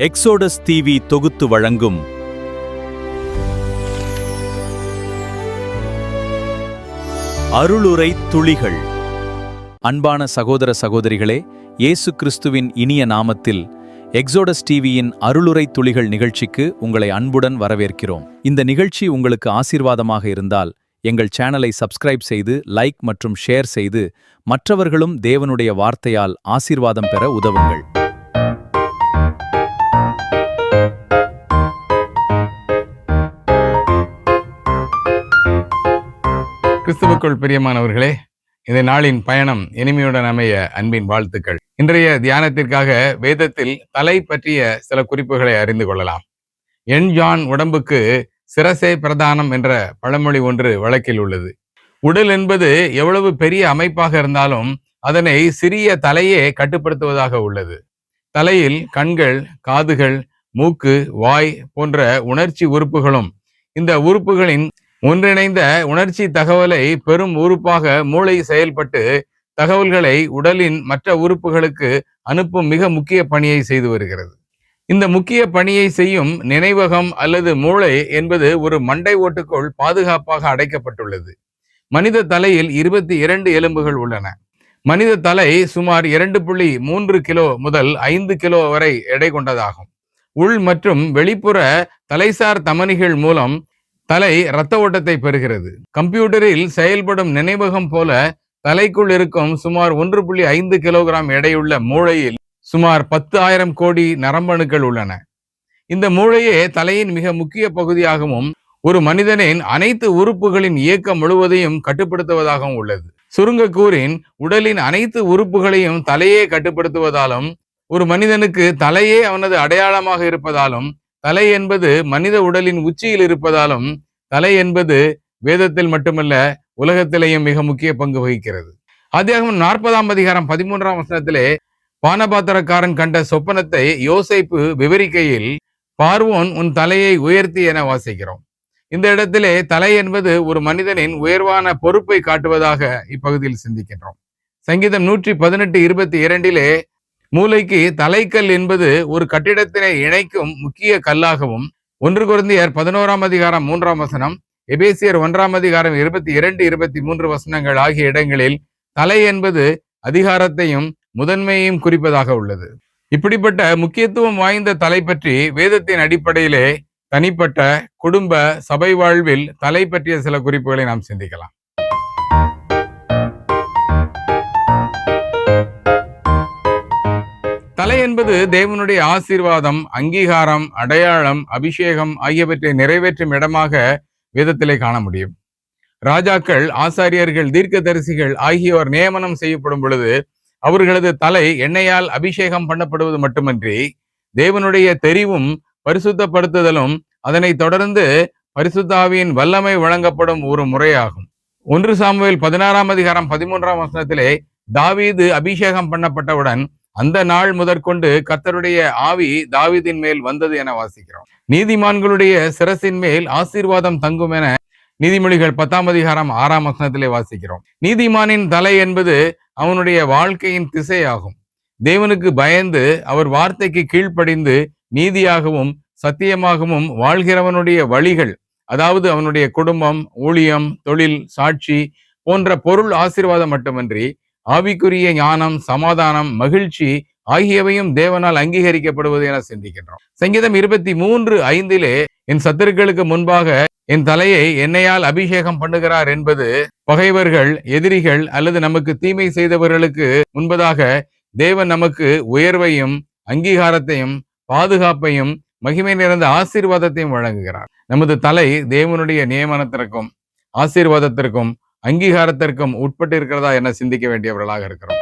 Exodus TV தொகுத்து வழங்கும் அருளுரை துளிகள். அன்பான சகோதர சகோதரிகளே, இயேசு கிறிஸ்துவின் இனிய நாமத்தில் எக்ஸோடஸ் டிவியின் அருளுரை துளிகள் நிகழ்ச்சிக்கு உங்களை அன்புடன் வரவேற்கிறோம். இந்த நிகழ்ச்சி உங்களுக்கு ஆசீர்வாதமாக இருந்தால் எங்கள் சேனலை சப்ஸ்கிரைப் செய்து லைக் மற்றும் ஷேர் செய்து மற்றவர்களும் தேவனுடைய வார்த்தையால் ஆசீர்வாதம் பெற உதவுங்கள். கிறிஸ்துவுக்குள் பிரியமானவர்களே, இந்த நாளின் பயணம் இனிமையுடன் அமைய அன்பின் வாழ்த்துக்கள். இன்றைய தியானத்திற்காக வேதத்தில் தலை பற்றிய சில குறிப்புகளை அறிந்து கொள்ளலாம். எண்ஜான் உடம்புக்கு சிரசே பிரதானம் என்ற பழமொழி ஒன்று வழக்கில் உள்ளது. உடல் என்பது எவ்வளவு பெரிய அமைப்பாக இருந்தாலும் அதனை சிறிய தலையே கட்டுப்படுத்துவதாக உள்ளது. தலையில் கண்கள், காதுகள், மூக்கு, வாய் போன்ற உணர்ச்சி உறுப்புகளும், இந்த உறுப்புகளின் ஒன்றிணைந்த உணர்ச்சி தகவலை பெரும் உறுப்பாக மூளை செயல்பட்டு தகவல்களை உடலின் மற்ற உறுப்புகளுக்கு அனுப்பும் மிக முக்கிய பணியை செய்து வருகிறது. இந்த முக்கிய பணியை செய்யும் நினைவகம் அல்லது மூளை என்பது ஒரு மண்டை ஓட்டுக்குள் பாதுகாப்பாக அடைக்கப்பட்டுள்ளது. மனித தலையில் 22 எலும்புகள் உள்ளன. மனித தலை சுமார் 2.3 கிலோ முதல் 5 கிலோ வரை எடை கொண்டதாகும். உள் மற்றும் வெளிப்புற தலைசார் தமனிகள் மூலம் தலை இரத்த ஓட்டத்தை பெறுகிறது. கம்ப்யூட்டரில் செயல்படும் நினைவகம் போல தலைக்குள் இருக்கும் சுமார் 1.5 கிலோகிராம் எடையுள்ள மூளையில் சுமார் 10,000 கோடி நரம்பணுக்கள் உள்ளன. இந்த மூளையே தலையின் மிக முக்கிய பகுதியாகவும் ஒரு மனிதனின் அனைத்து உறுப்புகளின் இயக்கம் முழுவதையும் கட்டுப்படுத்துவதாகவும் உள்ளது. சுருங்க கூறின், உடலின் அனைத்து உறுப்புகளையும் தலையே கட்டுப்படுத்துவதாலும் ஒரு மனிதனுக்கு தலையே அவனது அடையாளமாக இருப்பதாலும், தலை என்பது மனித உடலின் உச்சியில் இருப்பதாலும், தலை என்பது வேதத்தில் மட்டுமல்ல உலகத்திலேயும் மிக முக்கிய பங்கு வகிக்கிறது. ஆதியாகமம் 40ஆம் அதிகாரம் 13ஆம் வசனத்திலே பானபாத்திரக்காரன் கண்ட சொப்பனத்தை யோசேப்பு விவரிக்கையில், பார்வோன் உன் தலையை உயர்த்தி என வாசிக்கிறோம். இந்த இடத்திலே தலை என்பது ஒரு மனிதனின் உயர்வான பொறுப்பை காட்டுவதாக இப்பகுதியில் சிந்திக்கின்றோம். சங்கீதம் 118:22 மூளைக்கு தலைக்கல் என்பது ஒரு கட்டிடத்தினை இணைக்கும் முக்கிய கல்லாகவும், 1 கொரிந்தியர் 11ஆம் அதிகாரம் 3ஆம் வசனம், எபேசியர் 1ஆம் அதிகாரம் 22-23 வசனங்கள் ஆகிய இடங்களில் தலை என்பது அதிகாரத்தையும் முதன்மையையும் குறிப்பதாக உள்ளது. இப்படிப்பட்ட முக்கியத்துவம் வாய்ந்த தலை பற்றி வேதத்தின் அடிப்படையிலே தனிப்பட்ட குடும்ப சபை வாழ்வில் தலை பற்றிய சில குறிப்புகளை நாம் சிந்திக்கலாம். தலை என்பது தேவனுடைய ஆசீர்வாதம், அங்கீகாரம், அடையாளம், அபிஷேகம் ஆகியவற்றை நிறைவேற்றும் இடமாக வேதத்திலே காண முடியும். ராஜாக்கள், ஆசாரியர்கள், தீர்க்கதரிசிகள் ஆகியோர் நியமனம் செய்யப்படும் பொழுது அவர்களது தலை எண்ணெயால் அபிஷேகம் பண்ணப்படுவது மட்டுமன்றி தேவனுடைய தெரிவும் பரிசுத்தப்படுத்துதலும் அதனை தொடர்ந்து பரிசுத்த ஆவியின் வல்லமை வழங்கப்படும் ஒரு முறையாகும். 1 சாமுவேல் 16ஆம் அதிகாரம் 13ஆம் வசனத்திலே தாவீது அபிஷேகம் பண்ணப்பட்டவுடன் அந்த நாள் முதற்கொண்டு கர்த்தருடைய ஆவி தாவீதின் மேல் வந்தது என வாசிக்கிறோம். நீதிமான்களுடைய சிரசின் மேல் ஆசீர்வாதம் தங்கும் என நீதிமொழிகள் 10ஆம் அதிகாரம் 6ஆம் வசனத்திலே வாசிக்கிறோம். நீதிமானின் தலை என்பது அவனுடைய வாழ்க்கையின் திசையாகும். தேவனுக்கு பயந்து அவர் வார்த்தைக்கு கீழ்ப்படிந்து நீதியாகவும் சத்தியமாகவும் வாழ்கிறவனுடைய வழிகள், அதாவது அவனுடைய குடும்பம், ஊழியம், தொழில், சாட்சி போன்ற பொருள் ஆசீர்வாதம் மட்டுமன்றி ஆவிக்குரிய ஞானம், சமாதானம், மகிழ்ச்சி ஆகியவையும் தேவனால் அங்கீகரிக்கப்படுவது என சிந்திக்கின்றோம். சங்கீதம் 23:5 என் சத்துருக்களுக்கு முன்பாக என் தலையை எண்ணெயால் அபிஷேகம் பண்ணுகிறார் என்பது பகைவர்கள், எதிரிகள் அல்லது நமக்கு தீமை செய்தவர்களுக்கு முன்பதாக தேவன் நமக்கு உயர்வையும் அங்கீகாரத்தையும் பாதுகாப்பையும் மகிமை நிறைந்த ஆசீர்வாதத்தையும் வழங்குகிறார். நமது தலை தேவனுடைய நியமனத்திற்கும் ஆசீர்வாதத்திற்கும் அங்கீகாரத்திற்கும் உட்பட்டு இருக்கிறதா என சிந்திக்க வேண்டியவர்களாக இருக்கிறோம்.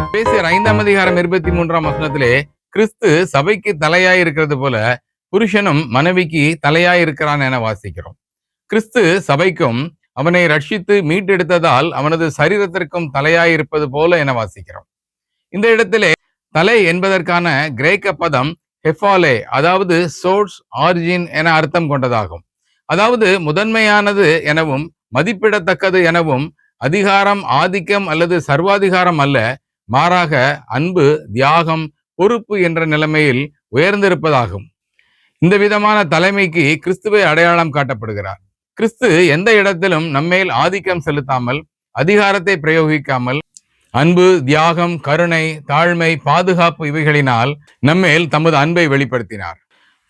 எபேசியர் 5ஆம் அதிகாரம் 23ஆம் வசனத்திலே கிறிஸ்து சபைக்கு தலையாய் இருக்கிறது போல புருஷனும் மனைவிக்கு தலையாய் இருக்கிறான் என வாசிக்கிறோம். கிறிஸ்து சபைக்கும் அவனை ரட்சித்து மீட்டெடுத்ததால் அவனது சரீரத்திற்கும் தலையாய் இருப்பது போல என வாசிக்கிறோம். இந்த இடத்திலே தலை என்பதற்கான கிரேக்க பதம் ஹெஃபாலே, அதாவது சோர்ஸ், ஆரிஜின் என அர்த்தம் கொண்டதாகும். அதாவது முதன்மையானது எனவும் மதிப்பிடத்தக்கது எனவும் அதிகாரம், ஆதிக்கம் அல்லது சர்வாதிகாரம் அல்ல, மாறாக அன்பு, தியாகம், பொறுப்பு என்ற நிலைமையில் உயர்ந்திருப்பதாகும். இந்த விதமான தலைமைக்கு கிறிஸ்துவை அடையாளம் காட்டப்படுகிறார். கிறிஸ்து எந்த இடத்திலும் நம்மேல் ஆதிக்கம் செலுத்தாமல், அதிகாரத்தை பிரயோகிக்காமல், அன்பு, தியாகம், கருணை, தாழ்மை, பாதுகாப்பு இவைகளினால் நம்மேல் தமது அன்பை வெளிப்படுத்தினார்.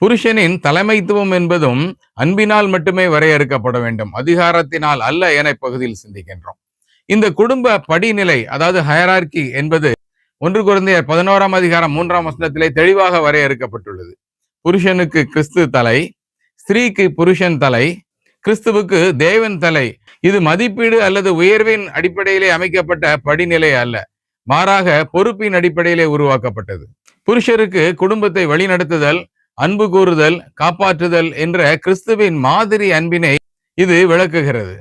புருஷனின் தலைமைத்துவம் என்பதும் அன்பினால் மட்டுமே வரையறுக்கப்பட வேண்டும், அதிகாரத்தினால் அல்ல என இப்பகுதியில் சிந்திக்கின்றோம். இந்த குடும்ப படிநிலை, அதாவது ஹயரார்கி என்பது 1 கொரிந்தியர் 11ஆம் அதிகாரம் 3ஆம் வசனத்திலே தெளிவாக வரையறுக்கப்பட்டுள்ளது. புருஷனுக்கு கிறிஸ்து தலை, ஸ்திரீக்கு புருஷன் தலை, கிறிஸ்துவுக்கு தேவன் தலை. இது மதிப்பீடு அல்லது உயர்வின் அடிப்படையிலே அமைக்கப்பட்ட படிநிலை அல்ல, மாறாக பொறுப்பின் அடிப்படையிலே உருவாக்கப்பட்டது. புருஷருக்கு குடும்பத்தை வழிநடத்துதல், அன்பு கூறுதல், காப்பாற்றுதல் என்ற கிறிஸ்துவின் மாதிரி அன்பினை இது விளக்குகிறது.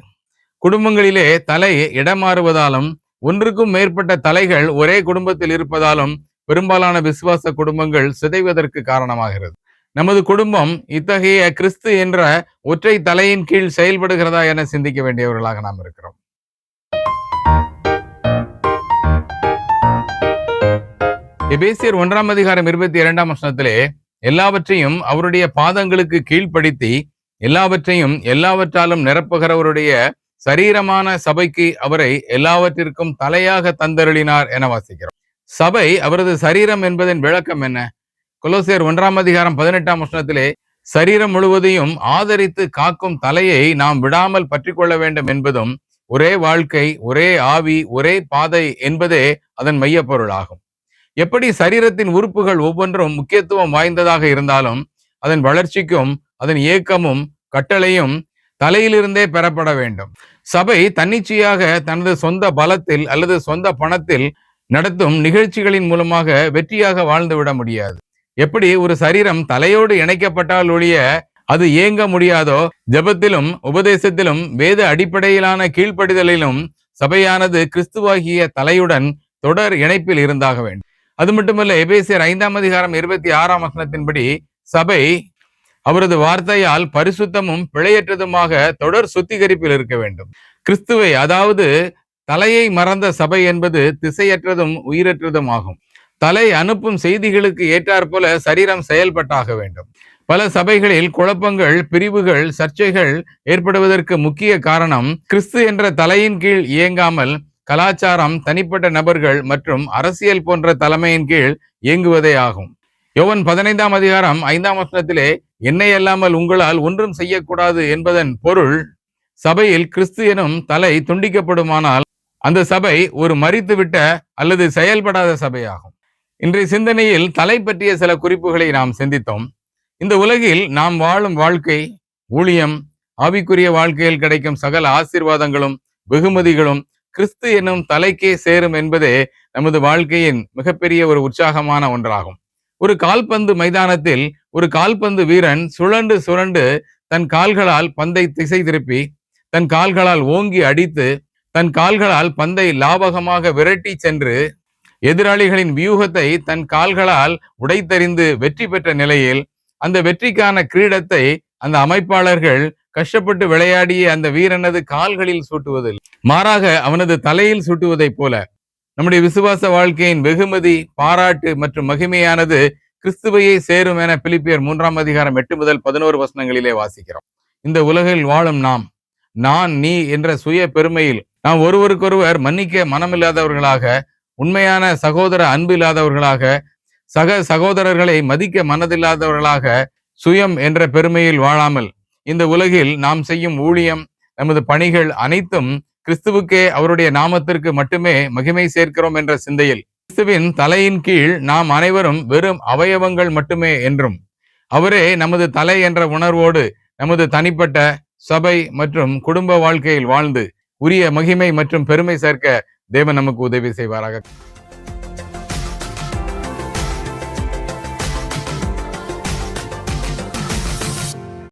குடும்பங்களிலே தலை இடமாறுவதாலும், ஒன்றுக்கும் மேற்பட்ட தலைகள் ஒரே குடும்பத்தில் இருப்பதாலும் பெரும்பாலான விசுவாச குடும்பங்கள் சிதைவதற்கு காரணமாகிறது. நமது குடும்பம் இத்தகைய கிறிஸ்து என்ற ஒற்றை தலையின் கீழ் செயல்படுகிறதா என சிந்திக்க வேண்டியவர்களாக நாம் இருக்கிறோம். எபேசியர் 1ஆம் அதிகாரம் 22ஆம் வசனத்திலே எல்லாவற்றையும் அவருடைய பாதங்களுக்கு கீழ்ப்படுத்தி எல்லாவற்றையும் எல்லாவற்றாலும் நிரப்புகிறவருடைய சரீரமான சபைக்கு அவரை எல்லாவற்றிற்கும் தலையாக தந்தருளினார் என வாசிக்கிறோம். சபை அவரது சரீரம் என்பதன் விளக்கம் என்ன? கொலோசியர் 1ஆம் அதிகாரம் 18ஆம் வசனத்திலே சரீரம் முழுவதையும் ஆதரித்து காக்கும் தலையை நாம் விடாமல் பற்றி கொள்ள வேண்டும் என்பதும், ஒரே வாழ்க்கை, ஒரே ஆவி, ஒரே பாதை என்பதே அதன் மைய பொருளாகும். எப்படி சரீரத்தின் உறுப்புகள் ஒவ்வொன்றும் முக்கியத்துவம் வாய்ந்ததாக இருந்தாலும், அதன் வளர்ச்சிக்கும் அதன் இயக்கமும் கட்டளையும் தலையிலிருந்தே பெறப்பட வேண்டும். சபை தன்னிச்சையாக தனது சொந்த பலத்தில் அல்லது சொந்த பணத்தில் நடத்தும் நிகழ்ச்சிகளின் மூலமாக வெற்றியாக வாழ்ந்துவிட முடியாது. எப்படி ஒரு சரீரம் தலையோடு இணைக்கப்பட்டால் ஒழிய அது இயங்க முடியாதோ, ஜெபத்திலும் உபதேசத்திலும் வேத அடிப்படையிலான கீழ்ப்படிதலிலும் சபையானது கிறிஸ்துவாகிய தலையுடன் தொடர் இணைப்பில் இருந்தாக வேண்டும். அது மட்டுமல்ல, எபேசியர் 5ஆம் அதிகாரம் 26ஆம் வசனத்தின்படி சபை அவரது வார்த்தையால் பரிசுத்தமும் பிழையற்றதுமாக தொடர் சுத்திகரிப்பில் இருக்க வேண்டும். கிறிஸ்துவை, அதாவது தலையை மறந்த சபை என்பது திசையற்றதும் உயிரற்றதும் ஆகும். தலை அனுப்பும் செய்திகளுக்கு ஏற்றாற்போல சரீரம் செயல்பட்டாக வேண்டும். பல சபைகளில் குழப்பங்கள், பிரிவுகள், சர்ச்சைகள் ஏற்படுவதற்கு முக்கிய காரணம் கிறிஸ்து என்ற தலையின் கீழ் இயங்காமல் கலாச்சாரம், தனிப்பட்ட நபர்கள் மற்றும் அரசியல் போன்ற தலைமையின் கீழ் இயங்குவதே ஆகும். யோவான் 15ஆம் அதிகாரம் 5ஆம் வசனத்திலே என்னை அல்லாமல் உங்களால் ஒன்றும் செய்யக்கூடாது என்பதன் பொருள், சபையில் கிறிஸ்து எனும் தலை துண்டிக்கப்படுமானால் அந்த சபை ஒரு மரித்துவிட்ட அல்லது செயல்படாத சபையாகும். இன்றைய சிந்தனையில் தலை பற்றிய சில குறிப்புகளை நாம் சிந்தித்தோம். இந்த உலகில் நாம் வாழும் வாழ்க்கை, ஊழியம், ஆவிக்குரிய வாழ்க்கையில் கிடைக்கும் சகல ஆசீர்வாதங்களும் வெகுமதிகளும் கிறிஸ்து என்னும் தலைக்கே சேரும் என்பதே நமது வாழ்க்கையின் மிகப்பெரிய ஒரு உற்சாகமான ஒன்றாகும். ஒரு கால்பந்து மைதானத்தில் ஒரு கால்பந்து வீரன் சுழண்டு சுழண்டு தன் கால்களால் பந்தை திசை திருப்பி, தன் கால்களால் ஓங்கி அடித்து, தன் கால்களால் பந்தை லாபகமாக விரட்டி சென்று எதிராளிகளின் வியூகத்தை தன் கால்களால் உடைத்தறிந்து வெற்றி பெற்ற நிலையில் அந்த வெற்றிக்கான கிரீடத்தை அந்த அமைப்பாளர்கள் கஷ்டப்பட்டு விளையாடிய அந்த வீரனது கால்களில் சூட்டுவதில், மாறாக அவனது தலையில் சூட்டுவதைப் போல நம்முடைய விசுவாச வாழ்க்கையின் வெகுமதி, பாராட்டு மற்றும் மகிமையானது கிறிஸ்துவையே சேரும் என பிலிப்பியர் 3ஆம் அதிகாரம் 8 முதல் 11 வசனங்களிலே வாசிக்கிறோம். இந்த உலகில் வாழும் நாம், நான் நீ என்ற சுய பெருமையில் நாம் ஒருவருக்கொருவர் மன்னிக்க மனமில்லாதவர்களாக, உண்மையான சகோதர அன்பு இல்லாதவர்களாக, சக சகோதரர்களை மதிக்க மனதில்லாதவர்களாக, சுயம் என்ற பெருமையில் வாழாமல் இந்த உலகில் நாம் செய்யும் ஊழியம், நமது பணிகள் அனைத்தும் கிறிஸ்துவுக்கே, அவருடைய நாமத்திற்கு மட்டுமே மகிமை சேர்க்கிறோம் என்ற சிந்தையில், கிறிஸ்துவின் தலையின் கீழ் நாம் அனைவரும் வெறும் அவயவங்கள் மட்டுமே என்றும், அவரே நமது தலை என்ற உணர்வோடு நமது தனிப்பட்ட சபை மற்றும் குடும்ப வாழ்க்கையில் வாழ்ந்து உரிய மகிமை மற்றும் பெருமை சேர்க்க தேவன் நமக்கு உதவி செய்வாராக.